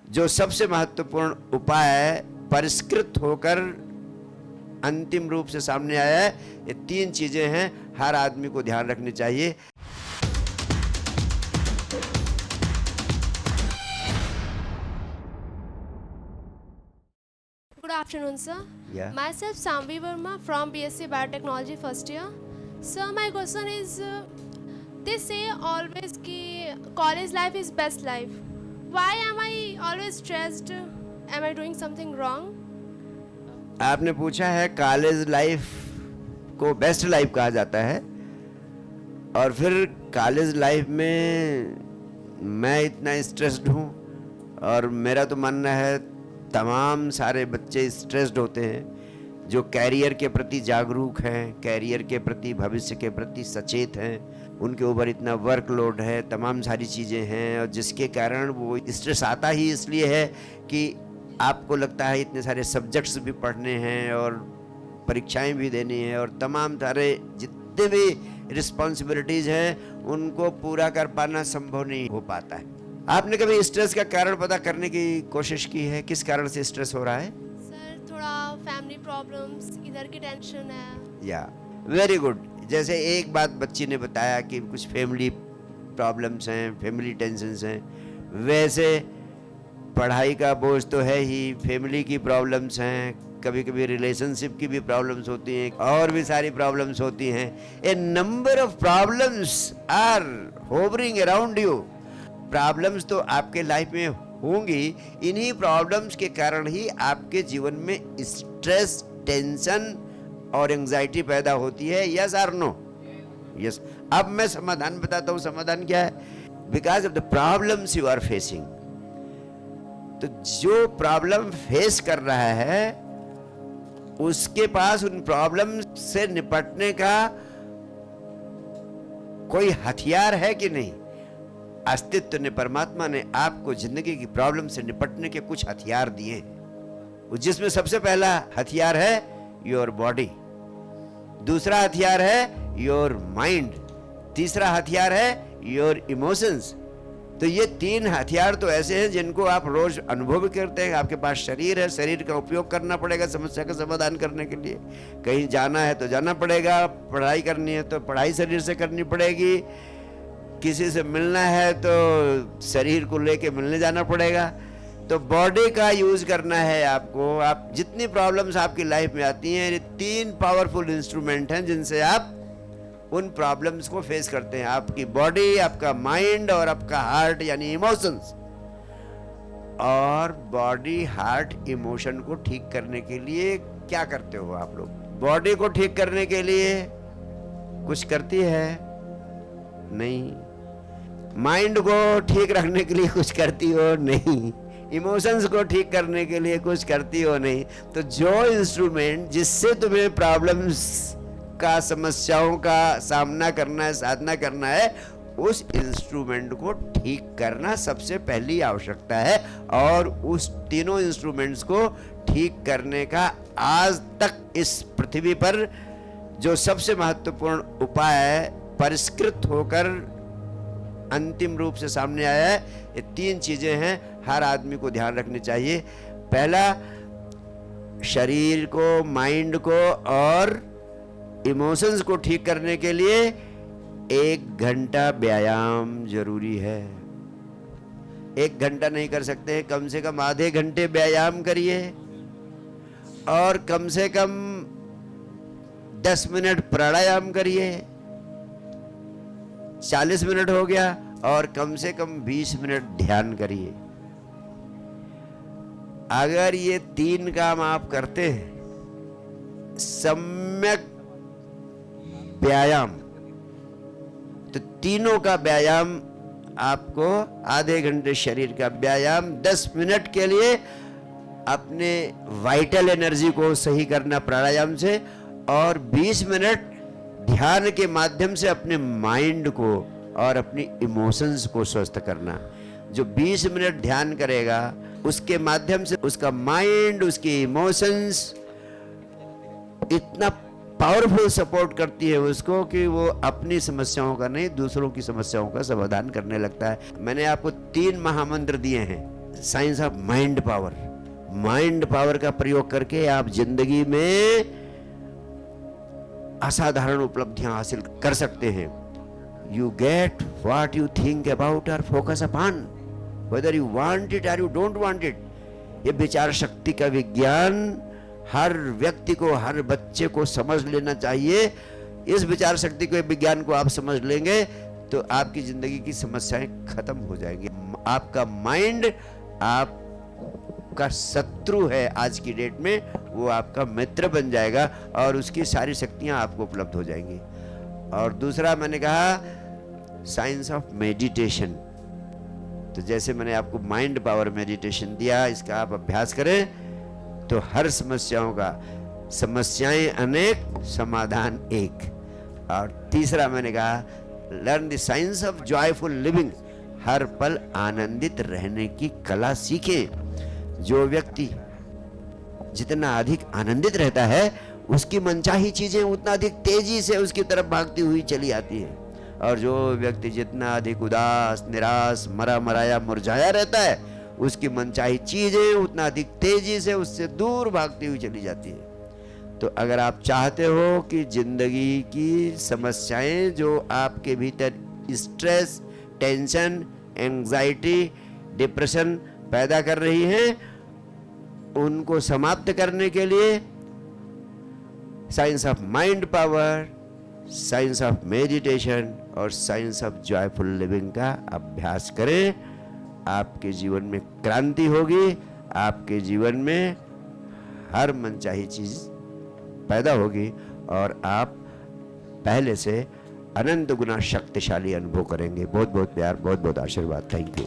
जो सबसे महत्वपूर्ण उपाय परिष्कृत होकर अंतिम रूप से सामने आया है, ये 3 चीजें हैं, हर आदमी को ध्यान रखनी चाहिए। Good afternoon, sir. Yeah. Myself Samvi Verma from BSc Biotechnology first year. Sir, my question is, they say always कि college life is best life. Why am I always stressed? Am I doing something wrong? आपने पूछा है college life को best life कहा जाता है, और फिर कॉलेज लाइफ में मैं इतना स्ट्रेस्ड हूँ, और मेरा तो मानना है तमाम सारे बच्चे स्ट्रेस्ड होते हैं जो कैरियर के प्रति जागरूक हैं, कैरियर के प्रति, भविष्य के प्रति सचेत हैं। उनके ऊपर इतना वर्कलोड है, तमाम सारी चीज़ें हैं, और जिसके कारण वो स्ट्रेस आता ही इसलिए है कि आपको लगता है इतने सारे सब्जेक्ट्स भी पढ़ने हैं और परीक्षाएं भी देनी है, और तमाम सारे जितने भी रिस्पॉन्सिबिलिटीज़ हैं उनको पूरा कर पाना संभव नहीं हो पाता है। आपने कभी स्ट्रेस का कारण पता करने की कोशिश की है? किस कारण से स्ट्रेस हो रहा है? सर, थोड़ा फैमिली प्रॉब्लम्स, इधर की टेंशन है। या वेरी गुड। जैसे एक बात बच्ची ने बताया कि कुछ फैमिली प्रॉब्लम्स हैं, फैमिली टेंशन्स हैं, वैसे पढ़ाई का बोझ तो है ही, फैमिली की प्रॉब्लम्स हैं, कभी कभी रिलेशनशिप की भी प्रॉब्लम्स होती हैं, और भी सारी प्रॉब्लम्स होती हैं। A number of problems are hovering around you. Problems तो आपके लाइफ में होंगी, इन्हीं प्रॉब्लम्स के कारण ही आपके जीवन में स्ट्रेस, टेंशन और एंजाइटी पैदा होती है। यस और नो? यस। अब मैं समाधान बताता हूँ। समाधान क्या है? Because of the problems you are facing. तो जो प्रॉब्लम फेस कर रहा है उसके पास उन प्रॉब्लम से निपटने का कोई हथियार है कि नहीं? अस्तित्व ने, परमात्मा ने आपको जिंदगी की प्रॉब्लम से निपटने के कुछ हथियार दिए हैं, जिसमें सबसे पहला हथियार है योर बॉडी, दूसरा हथियार है योर माइंड, तीसरा हथियार है योर इमोशंस। तो ये 3 हथियार तो ऐसे हैं जिनको आप रोज अनुभव करते हैं। आपके पास शरीर है, शरीर का उपयोग करना पड़ेगा समस्या का समाधान करने के लिए। कहीं जाना है तो जाना पड़ेगा, पढ़ाई करनी है तो पढ़ाई शरीर से करनी पड़ेगी, किसी से मिलना है तो शरीर को लेके मिलने जाना पड़ेगा। तो बॉडी का यूज करना है आपको। आप जितनी प्रॉब्लम्स आपकी लाइफ में आती हैं, ये 3 पावरफुल इंस्ट्रूमेंट हैं जिनसे आप उन प्रॉब्लम्स को फेस करते हैं। आपकी बॉडी, आपका माइंड और आपका हार्ट यानी इमोशंस। और बॉडी, हार्ट, इमोशन को ठीक करने के लिए क्या करते हो आप लोग? बॉडी को ठीक करने के लिए कुछ करती है? नहीं। माइंड को ठीक रखने के लिए कुछ करती हो? नहीं। इमोशंस को ठीक करने के लिए कुछ करती हो? नहीं। तो जो इंस्ट्रूमेंट जिससे तुम्हें प्रॉब्लम्स का, समस्याओं का सामना करना है, साधना करना है, उस इंस्ट्रूमेंट को ठीक करना सबसे पहली आवश्यकता है। और उस तीनों इंस्ट्रूमेंट्स को ठीक करने का आज तक इस पृथ्वी पर जो सबसे महत्वपूर्ण उपाय परिष्कृत होकर अंतिम रूप से सामने आया है, ये 3 चीजें हैं, हर आदमी को ध्यान रखनी चाहिए। पहला, शरीर को, माइंड को और इमोशंस को ठीक करने के लिए 1 घंटा व्यायाम जरूरी है। 1 घंटा नहीं कर सकते, कम से कम आधे घंटे व्यायाम करिए, और कम से कम 10 मिनट प्राणायाम करिए। 40 मिनट हो गया, और कम से कम 20 मिनट ध्यान करिए। अगर ये 3 काम आप करते हैं, सम्यक व्यायाम, तो तीनों का व्यायाम आपको, आधे घंटे शरीर का व्यायाम, 10 मिनट के लिए अपने वाइटल एनर्जी को सही करना प्राणायाम से, और 20 मिनट ध्यान के माध्यम से अपने माइंड को और अपनी इमोशंस को स्वस्थ करना। जो 20 मिनट ध्यान करेगा उसके माध्यम से उसका माइंड, उसकी इमोशंस इतना पावरफुल सपोर्ट करती है उसको कि वो अपनी समस्याओं का नहीं, दूसरों की समस्याओं का समाधान करने लगता है। मैंने आपको 3 महामंत्र दिए हैं science of mind power. Mind power का प्रयोग करके आप जिंदगी में असाधारण उपलब्धियां हासिल कर सकते हैं। You get what you think about और focus upon, whether you want it और यू डोंट वांट इट। ये विचार शक्ति का विज्ञान हर व्यक्ति को, हर बच्चे को समझ लेना चाहिए। इस विचार शक्ति के विज्ञान को आप समझ लेंगे तो आपकी जिंदगी की समस्याएं खत्म हो जाएंगी। आपका माइंड आपका शत्रु है आज की डेट में, वो आपका मित्र बन जाएगा और उसकी सारी शक्तियां आपको उपलब्ध हो जाएंगी। और दूसरा मैंने कहा साइंस ऑफ मेडिटेशन। तो जैसे मैंने आपको माइंड पावर मेडिटेशन दिया, इसका आप अभ्यास करें तो हर समस्याओं का, समस्याएं अनेक समाधान एक। और तीसरा मैंने कहा learn the science of joyful living, हर पल आनंदित रहने की कला सीखें। जो व्यक्ति जितना अधिक आनंदित रहता है उसकी मनचाही चीजें उतना अधिक तेजी से उसकी तरफ भागती हुई चली आती है, और जो व्यक्ति जितना अधिक उदास, निराश, मरा मराया, मुरझाया रहता है उसकी मनचाही चीजें उतना अधिक तेजी से उससे दूर भागती हुई चली जाती है। तो अगर आप चाहते हो कि जिंदगी की समस्याएं जो आपके भीतर स्ट्रेस, टेंशन, एंजाइटी, डिप्रेशन पैदा कर रही हैं, उनको समाप्त करने के लिए science of mind power, science of meditation और साइंस ऑफ जॉयफुल लिविंग का अभ्यास करें। आपके जीवन में क्रांति होगी, आपके जीवन में हर मनचाही चीज पैदा होगी और आप पहले से अनंत गुना शक्तिशाली अनुभव करेंगे। बहुत बहुत प्यार, बहुत बहुत आशीर्वाद। Thank you.